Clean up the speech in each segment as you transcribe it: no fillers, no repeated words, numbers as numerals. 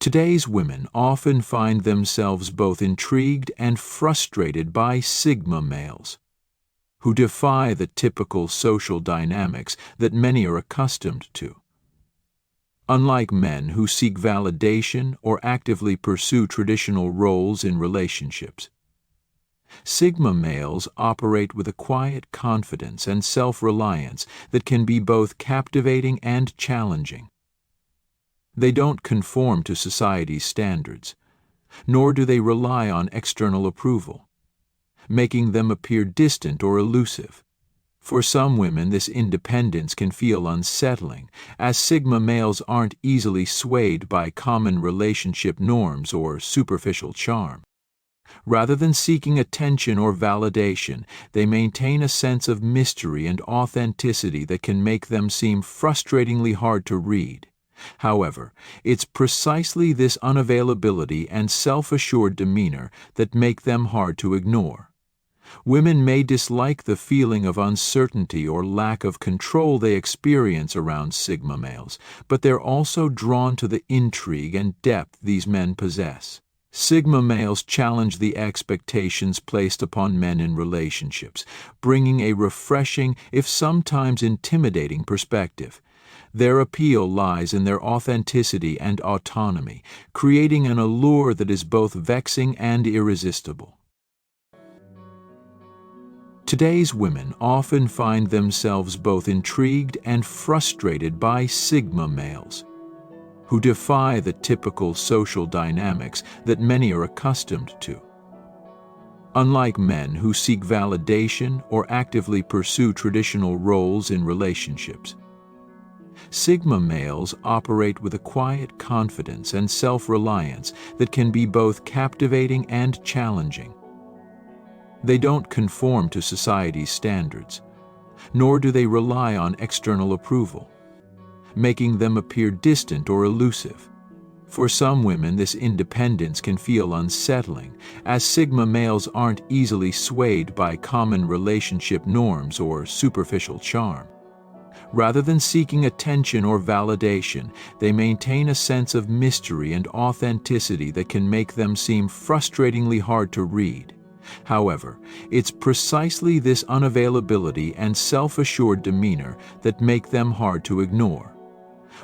Today's women often find themselves both intrigued and frustrated by Sigma males, who defy the typical social dynamics that many are accustomed to. Unlike men who seek validation or actively pursue traditional roles in relationships, Sigma males operate with a quiet confidence and self-reliance that can be both captivating and challenging. They don't conform to society's standards, nor do they rely on external approval, making them appear distant or elusive. For some women, this independence can feel unsettling, as Sigma males aren't easily swayed by common relationship norms or superficial charm. Rather than seeking attention or validation, they maintain a sense of mystery and authenticity that can make them seem frustratingly hard to read. However, it's precisely this unavailability and self-assured demeanor that make them hard to ignore. Women may dislike the feeling of uncertainty or lack of control they experience around Sigma males, but they're also drawn to the intrigue and depth these men possess. Sigma males challenge the expectations placed upon men in relationships, bringing a refreshing, if sometimes intimidating, perspective. Their appeal lies in their authenticity and autonomy, creating an allure that is both vexing and irresistible. Today's women often find themselves both intrigued and frustrated by Sigma males, who defy the typical social dynamics that many are accustomed to. Unlike men who seek validation or actively pursue traditional roles in relationships, Sigma males operate with a quiet confidence and self-reliance that can be both captivating and challenging. They don't conform to society's standards, nor do they rely on external approval, making them appear distant or elusive. For some women, this independence can feel unsettling, as Sigma males aren't easily swayed by common relationship norms or superficial charm. Rather than seeking attention or validation, they maintain a sense of mystery and authenticity that can make them seem frustratingly hard to read. However, it's precisely this unavailability and self-assured demeanor that make them hard to ignore.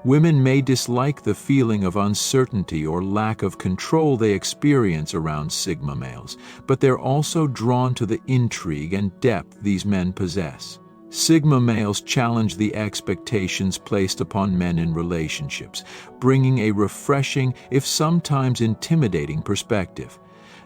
Women may dislike the feeling of uncertainty or lack of control they experience around Sigma males, but they're also drawn to the intrigue and depth these men possess. Sigma males challenge the expectations placed upon men in relationships, bringing a refreshing, if sometimes intimidating, perspective.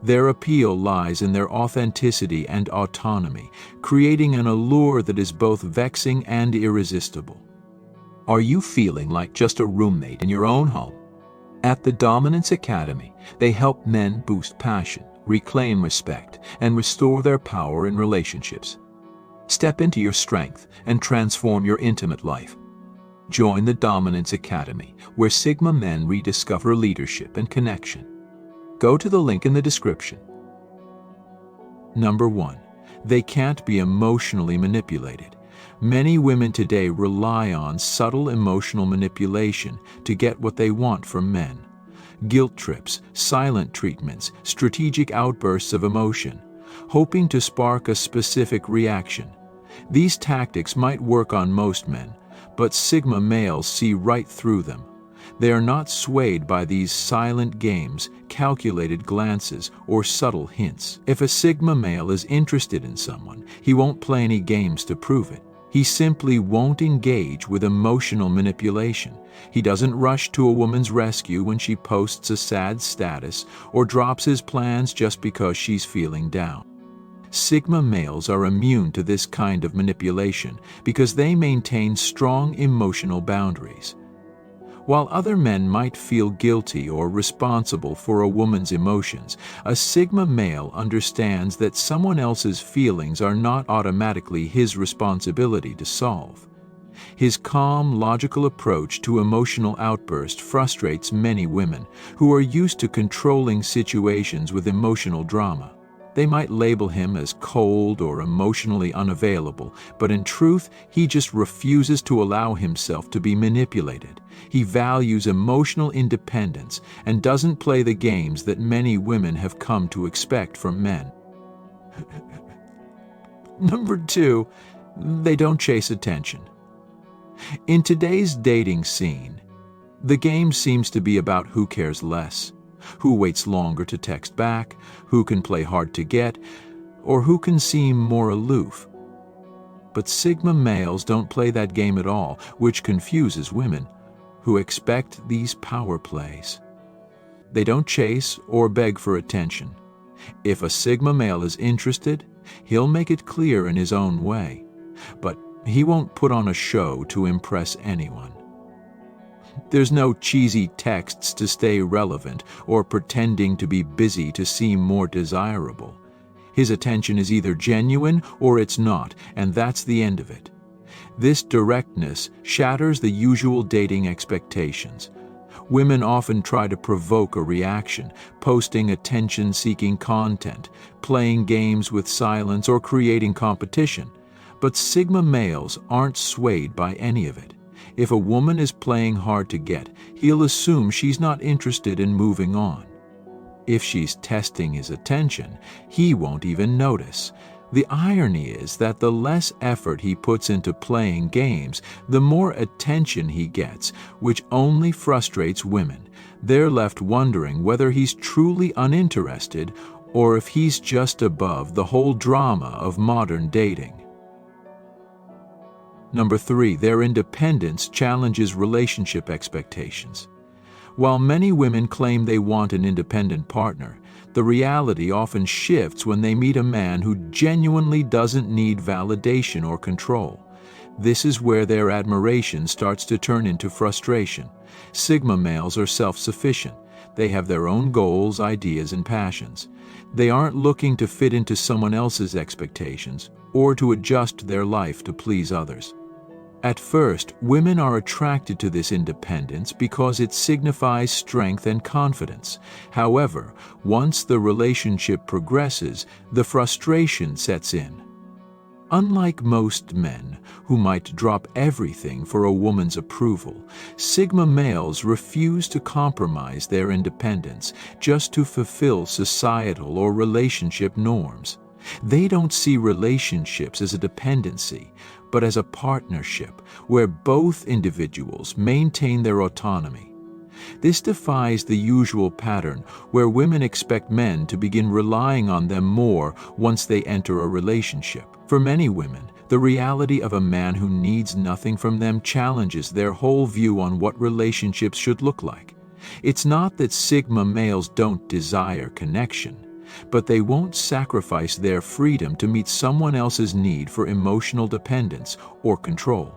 Their appeal lies in their authenticity and autonomy, creating an allure that is both vexing and irresistible. Are you feeling like just a roommate in your own home? At the Dominance Academy, they help men boost passion, reclaim respect, and restore their power in relationships. Step into your strength and transform your intimate life. Join the Dominance Academy, where Sigma men rediscover leadership and connection. Go to the link in the description. Number 1. They can't be emotionally manipulated. Many women today rely on subtle emotional manipulation to get what they want from men. Guilt trips, silent treatments, strategic outbursts of emotion, hoping to spark a specific reaction. These tactics might work on most men, but Sigma males see right through them. They are not swayed by these silent games, calculated glances, or subtle hints. If a Sigma male is interested in someone, he won't play any games to prove it. He simply won't engage with emotional manipulation. He doesn't rush to a woman's rescue when she posts a sad status or drops his plans just because she's feeling down. Sigma males are immune to this kind of manipulation because they maintain strong emotional boundaries. While other men might feel guilty or responsible for a woman's emotions, a Sigma male understands that someone else's feelings are not automatically his responsibility to solve. His calm, logical approach to emotional outbursts frustrates many women who are used to controlling situations with emotional drama. They might label him as cold or emotionally unavailable, but in truth, he just refuses to allow himself to be manipulated. He values emotional independence and doesn't play the games that many women have come to expect from men. Number 2, they don't chase attention. In today's dating scene, the game seems to be about who cares less, who waits longer to text back, who can play hard to get, or who can seem more aloof. But Sigma males don't play that game at all, which confuses women, who expect these power plays. They don't chase or beg for attention. If a Sigma male is interested, he'll make it clear in his own way, but he won't put on a show to impress anyone. There's no cheesy texts to stay relevant or pretending to be busy to seem more desirable. His attention is either genuine or it's not, and that's the end of it. This directness shatters the usual dating expectations. Women often try to provoke a reaction, posting attention-seeking content, playing games with silence, or creating competition. But Sigma males aren't swayed by any of it. If a woman is playing hard to get, he'll assume she's not interested in moving on. If she's testing his attention, he won't even notice. The irony is that the less effort he puts into playing games, the more attention he gets, which only frustrates women. They're left wondering whether he's truly uninterested or if he's just above the whole drama of modern dating. Number 3, their independence challenges relationship expectations. While many women claim they want an independent partner, the reality often shifts when they meet a man who genuinely doesn't need validation or control. This is where their admiration starts to turn into frustration. Sigma males are self-sufficient. They have their own goals, ideas, and passions. They aren't looking to fit into someone else's expectations or to adjust their life to please others. At first, women are attracted to this independence because it signifies strength and confidence. However, once the relationship progresses, the frustration sets in. Unlike most men, who might drop everything for a woman's approval, Sigma males refuse to compromise their independence just to fulfill societal or relationship norms. They don't see relationships as a dependency, but as a partnership where both individuals maintain their autonomy. This defies the usual pattern where women expect men to begin relying on them more once they enter a relationship. For many women, the reality of a man who needs nothing from them challenges their whole view on what relationships should look like. It's not that Sigma males don't desire connection, but they won't sacrifice their freedom to meet someone else's need for emotional dependence or control.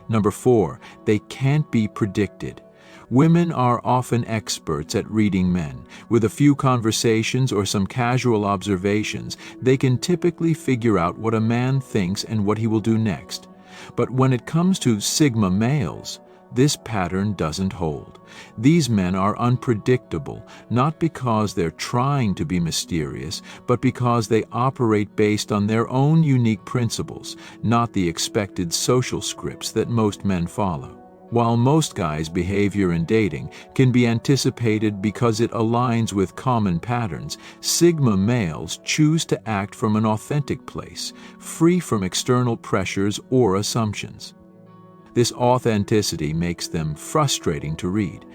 Number 4, they can't be predicted. Women are often experts at reading men. With a few conversations or some casual observations, they can typically figure out what a man thinks and what he will do next. But when it comes to Sigma males, this pattern doesn't hold. These men are unpredictable, not because they're trying to be mysterious, but because they operate based on their own unique principles, not the expected social scripts that most men follow. While most guys' behavior in dating can be anticipated because it aligns with common patterns, Sigma males choose to act from an authentic place, free from external pressures or assumptions. This authenticity makes them frustrating to read.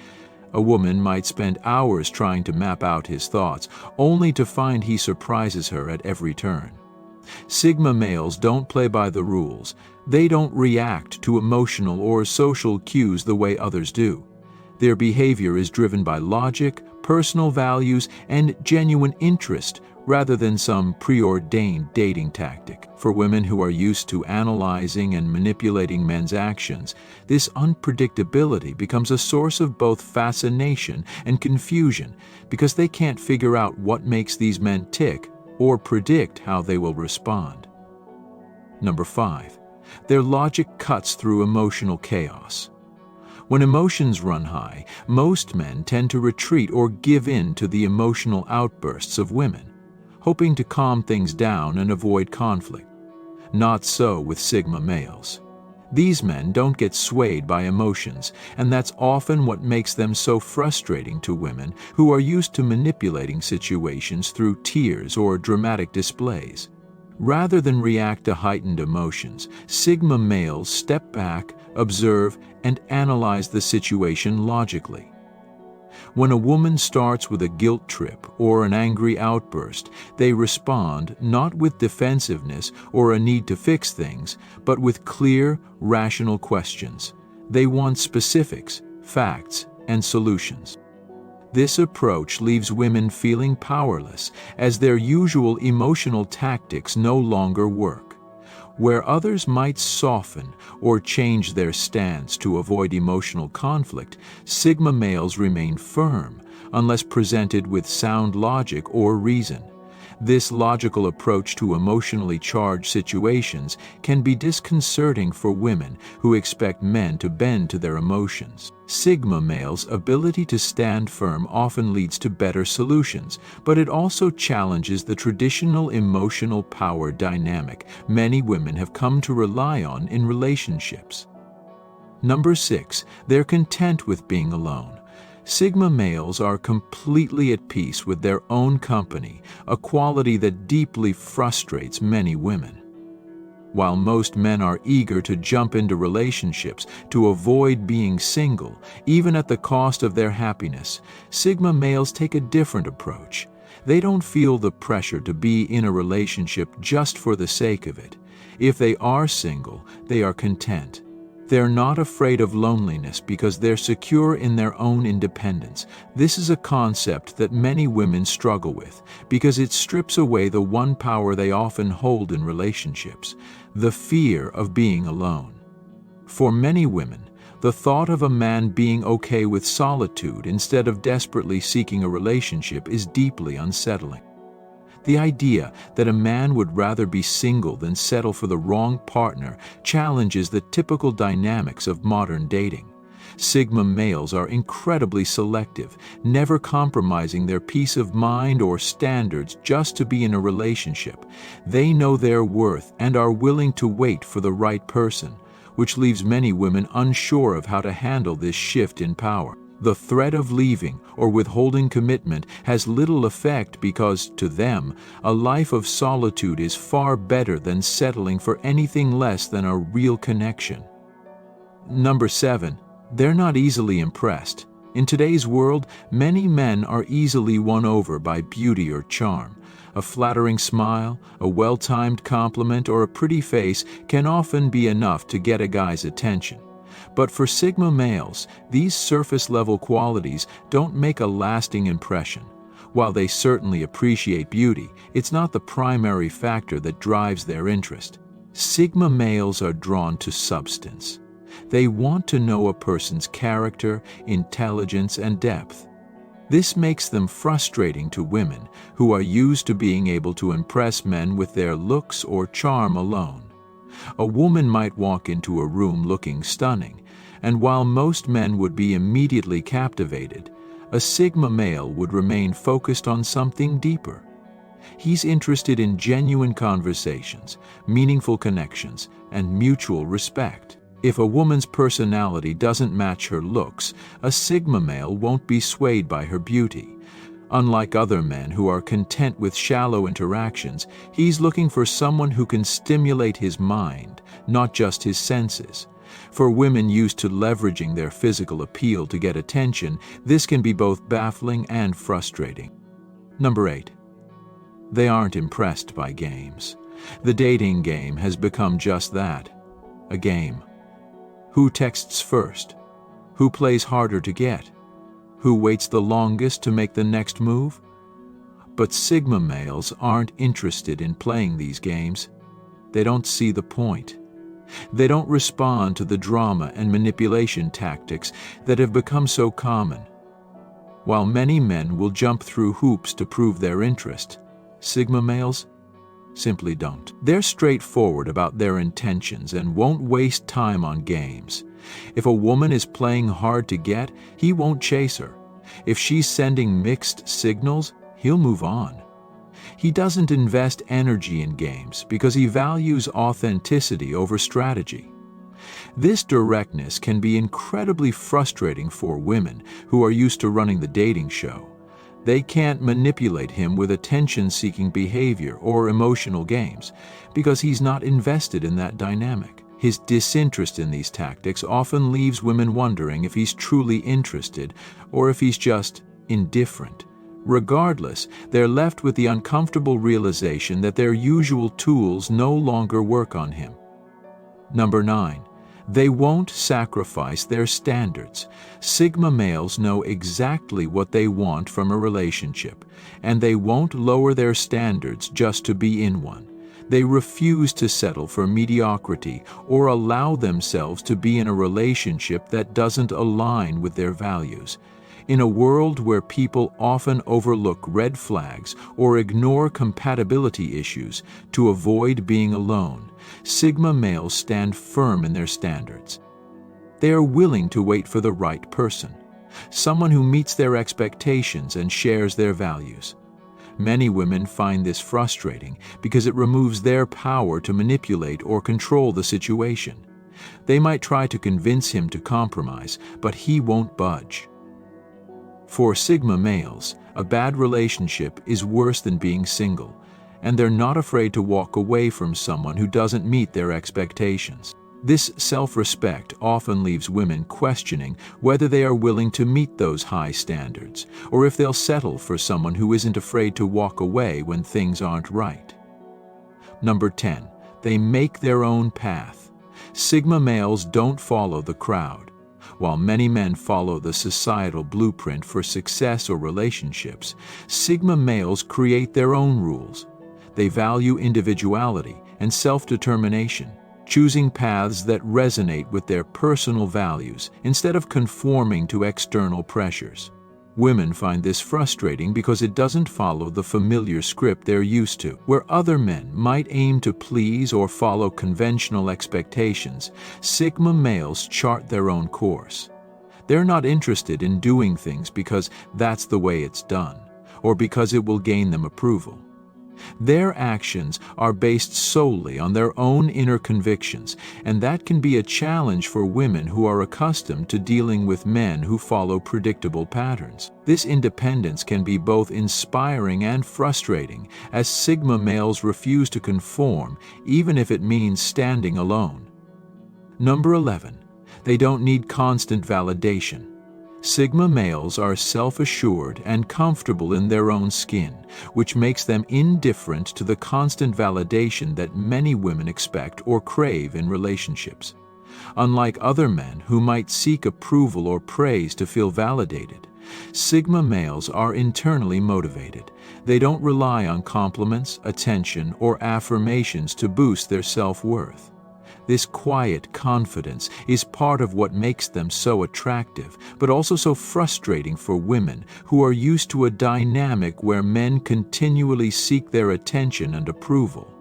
A woman might spend hours trying to map out his thoughts, only to find he surprises her at every turn. Sigma males don't play by the rules. They don't react to emotional or social cues the way others do. Their behavior is driven by logic, personal values, and genuine interest, rather than some preordained dating tactic. For women who are used to analyzing and manipulating men's actions, this unpredictability becomes a source of both fascination and confusion because they can't figure out what makes these men tick or predict how they will respond. Number 5, their logic cuts through emotional chaos. When emotions run high, most men tend to retreat or give in to the emotional outbursts of women. hoping to calm things down and avoid conflict. Not so with Sigma males. These men don't get swayed by emotions, and that's often what makes them so frustrating to women who are used to manipulating situations through tears or dramatic displays. Rather than react to heightened emotions, Sigma males step back, observe, and analyze the situation logically. When a woman starts with a guilt trip or an angry outburst, they respond not with defensiveness or a need to fix things, but with clear, rational questions. They want specifics, facts, and solutions. This approach leaves women feeling powerless, as their usual emotional tactics no longer work. Where others might soften or change their stance to avoid emotional conflict, Sigma males remain firm unless presented with sound logic or reason. This logical approach to emotionally charged situations can be disconcerting for women who expect men to bend to their emotions. Sigma males' ability to stand firm often leads to better solutions, but it also challenges the traditional emotional power dynamic many women have come to rely on in relationships. Number 6, they're content with being alone. Sigma males are completely at peace with their own company, a quality that deeply frustrates many women. While most men are eager to jump into relationships to avoid being single, even at the cost of their happiness, Sigma males take a different approach. They don't feel the pressure to be in a relationship just for the sake of it. If they are single, they are content. They're not afraid of loneliness because they're secure in their own independence. This is a concept that many women struggle with because it strips away the one power they often hold in relationships: the fear of being alone. For many women, the thought of a man being okay with solitude instead of desperately seeking a relationship is deeply unsettling. The idea that a man would rather be single than settle for the wrong partner challenges the typical dynamics of modern dating. Sigma males are incredibly selective, never compromising their peace of mind or standards just to be in a relationship. They know their worth and are willing to wait for the right person, which leaves many women unsure of how to handle this shift in power. The threat of leaving or withholding commitment has little effect because, to them, a life of solitude is far better than settling for anything less than a real connection. Number 7, they're not easily impressed. In today's world, many men are easily won over by beauty or charm. A flattering smile, a well-timed compliment, or a pretty face can often be enough to get a guy's attention. But for Sigma males, these surface-level qualities don't make a lasting impression. While they certainly appreciate beauty, it's not the primary factor that drives their interest. Sigma males are drawn to substance. They want to know a person's character, intelligence, and depth. This makes them frustrating to women who are used to being able to impress men with their looks or charm alone. A woman might walk into a room looking stunning, and while most men would be immediately captivated, a Sigma male would remain focused on something deeper. He's interested in genuine conversations, meaningful connections, and mutual respect. If a woman's personality doesn't match her looks, a Sigma male won't be swayed by her beauty. Unlike other men who are content with shallow interactions, he's looking for someone who can stimulate his mind, not just his senses. For women used to leveraging their physical appeal to get attention, this can be both baffling and frustrating. Number 8. They aren't impressed by games. The dating game has become just that, a game. Who texts first? Who plays harder to get? Who waits the longest to make the next move? But Sigma males aren't interested in playing these games. They don't see the point. They don't respond to the drama and manipulation tactics that have become so common. While many men will jump through hoops to prove their interest, Sigma males simply don't. They're straightforward about their intentions and won't waste time on games. If a woman is playing hard to get, he won't chase her. If she's sending mixed signals, he'll move on. He doesn't invest energy in games because he values authenticity over strategy. This directness can be incredibly frustrating for women who are used to running the dating show. They can't manipulate him with attention-seeking behavior or emotional games because he's not invested in that dynamic. His disinterest in these tactics often leaves women wondering if he's truly interested or if he's just indifferent. Regardless, they're left with the uncomfortable realization that their usual tools no longer work on him. Number 9. They won't sacrifice their standards. Sigma males know exactly what they want from a relationship, and they won't lower their standards just to be in one. They refuse to settle for mediocrity or allow themselves to be in a relationship that doesn't align with their values. In a world where people often overlook red flags or ignore compatibility issues to avoid being alone, Sigma males stand firm in their standards. They are willing to wait for the right person, someone who meets their expectations and shares their values. Many women find this frustrating because it removes their power to manipulate or control the situation. They might try to convince him to compromise, but he won't budge. For Sigma males, a bad relationship is worse than being single, and they're not afraid to walk away from someone who doesn't meet their expectations. This self-respect often leaves women questioning whether they are willing to meet those high standards, or if they'll settle for someone who isn't afraid to walk away when things aren't right. Number 10. They make their own path. Sigma males don't follow the crowd. While many men follow the societal blueprint for success or relationships, Sigma males create their own rules. They value individuality and self-determination, choosing paths that resonate with their personal values instead of conforming to external pressures. Women find this frustrating because it doesn't follow the familiar script they're used to. Where other men might aim to please or follow conventional expectations, Sigma males chart their own course. They're not interested in doing things because that's the way it's done, or because it will gain them approval. Their actions are based solely on their own inner convictions, and that can be a challenge for women who are accustomed to dealing with men who follow predictable patterns. This independence can be both inspiring and frustrating, as Sigma males refuse to conform, even if it means standing alone. Number 11. They don't need constant validation. Sigma males are self-assured and comfortable in their own skin, which makes them indifferent to the constant validation that many women expect or crave in relationships. Unlike other men who might seek approval or praise to feel validated, Sigma males are internally motivated. They don't rely on compliments, attention, or affirmations to boost their self-worth. This quiet confidence is part of what makes them so attractive, but also so frustrating for women who are used to a dynamic where men continually seek their attention and approval.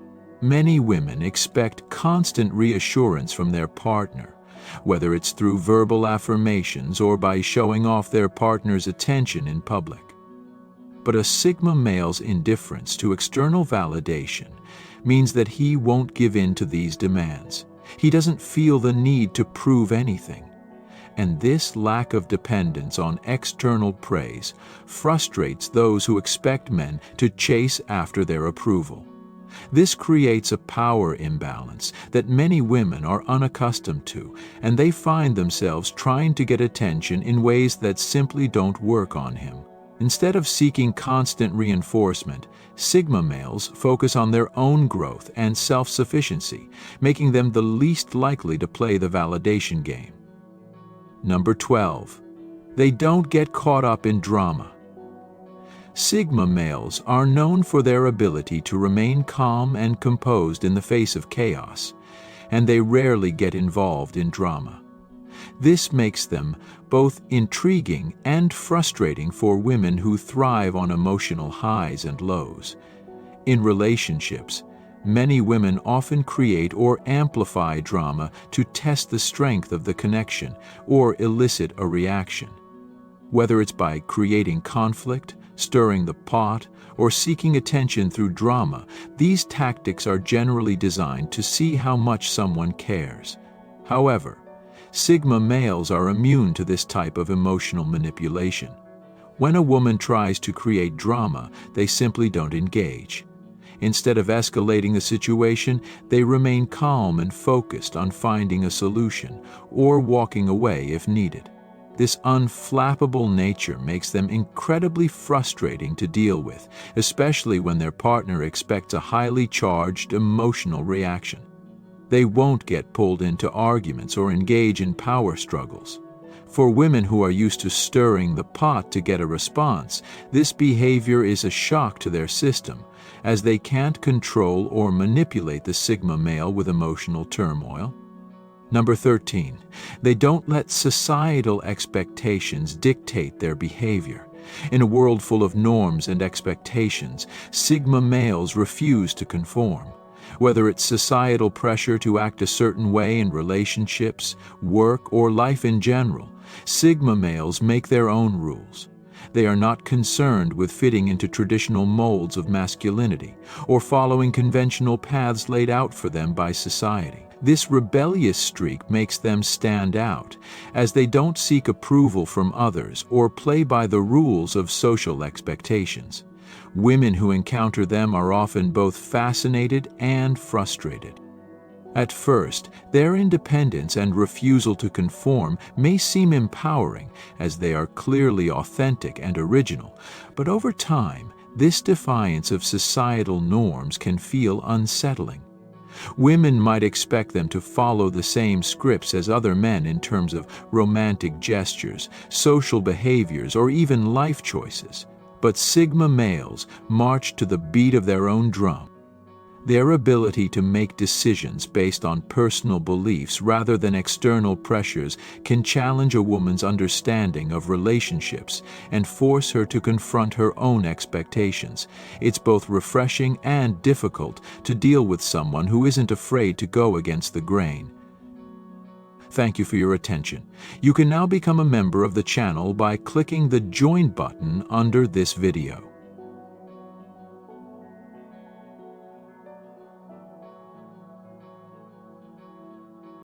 Many women expect constant reassurance from their partner, whether it's through verbal affirmations or by showing off their partner's attention in public. But a Sigma male's indifference to external validation means that he won't give in to these demands. He doesn't feel the need to prove anything. And this lack of dependence on external praise frustrates those who expect men to chase after their approval. This creates a power imbalance that many women are unaccustomed to, and they find themselves trying to get attention in ways that simply don't work on him. Instead of seeking constant reinforcement, Sigma males focus on their own growth and self-sufficiency, making them the least likely to play the validation game. Number 12. They don't get caught up in drama. Sigma males are known for their ability to remain calm and composed in the face of chaos, and they rarely get involved in drama. This makes them both intriguing and frustrating for women who thrive on emotional highs and lows. In relationships, many women often create or amplify drama to test the strength of the connection or elicit a reaction. Whether it's by creating conflict, stirring the pot, or seeking attention through drama, these tactics are generally designed to see how much someone cares. However, Sigma males are immune to this type of emotional manipulation. When a woman tries to create drama, they simply don't engage. Instead of escalating the situation, they remain calm and focused on finding a solution or walking away if needed. This unflappable nature makes them incredibly frustrating to deal with, especially when their partner expects a highly charged emotional reaction. They won't get pulled into arguments or engage in power struggles. For women who are used to stirring the pot to get a response, this behavior is a shock to their system, as they can't control or manipulate the Sigma male with emotional turmoil. Number 13, they don't let societal expectations dictate their behavior. In a world full of norms and expectations, Sigma males refuse to conform. Whether it's societal pressure to act a certain way in relationships, work, or life in general, Sigma males make their own rules. They are not concerned with fitting into traditional molds of masculinity or following conventional paths laid out for them by society. This rebellious streak makes them stand out, as they don't seek approval from others or play by the rules of social expectations. Women who encounter them are often both fascinated and frustrated. At first, their independence and refusal to conform may seem empowering, as they are clearly authentic and original, but over time, this defiance of societal norms can feel unsettling. Women might expect them to follow the same scripts as other men in terms of romantic gestures, social behaviors, or even life choices. But Sigma males march to the beat of their own drum. Their ability to make decisions based on personal beliefs rather than external pressures can challenge a woman's understanding of relationships and force her to confront her own expectations. It's both refreshing and difficult to deal with someone who isn't afraid to go against the grain. Thank you for your attention. You can now become a member of the channel by clicking the Join button under this video.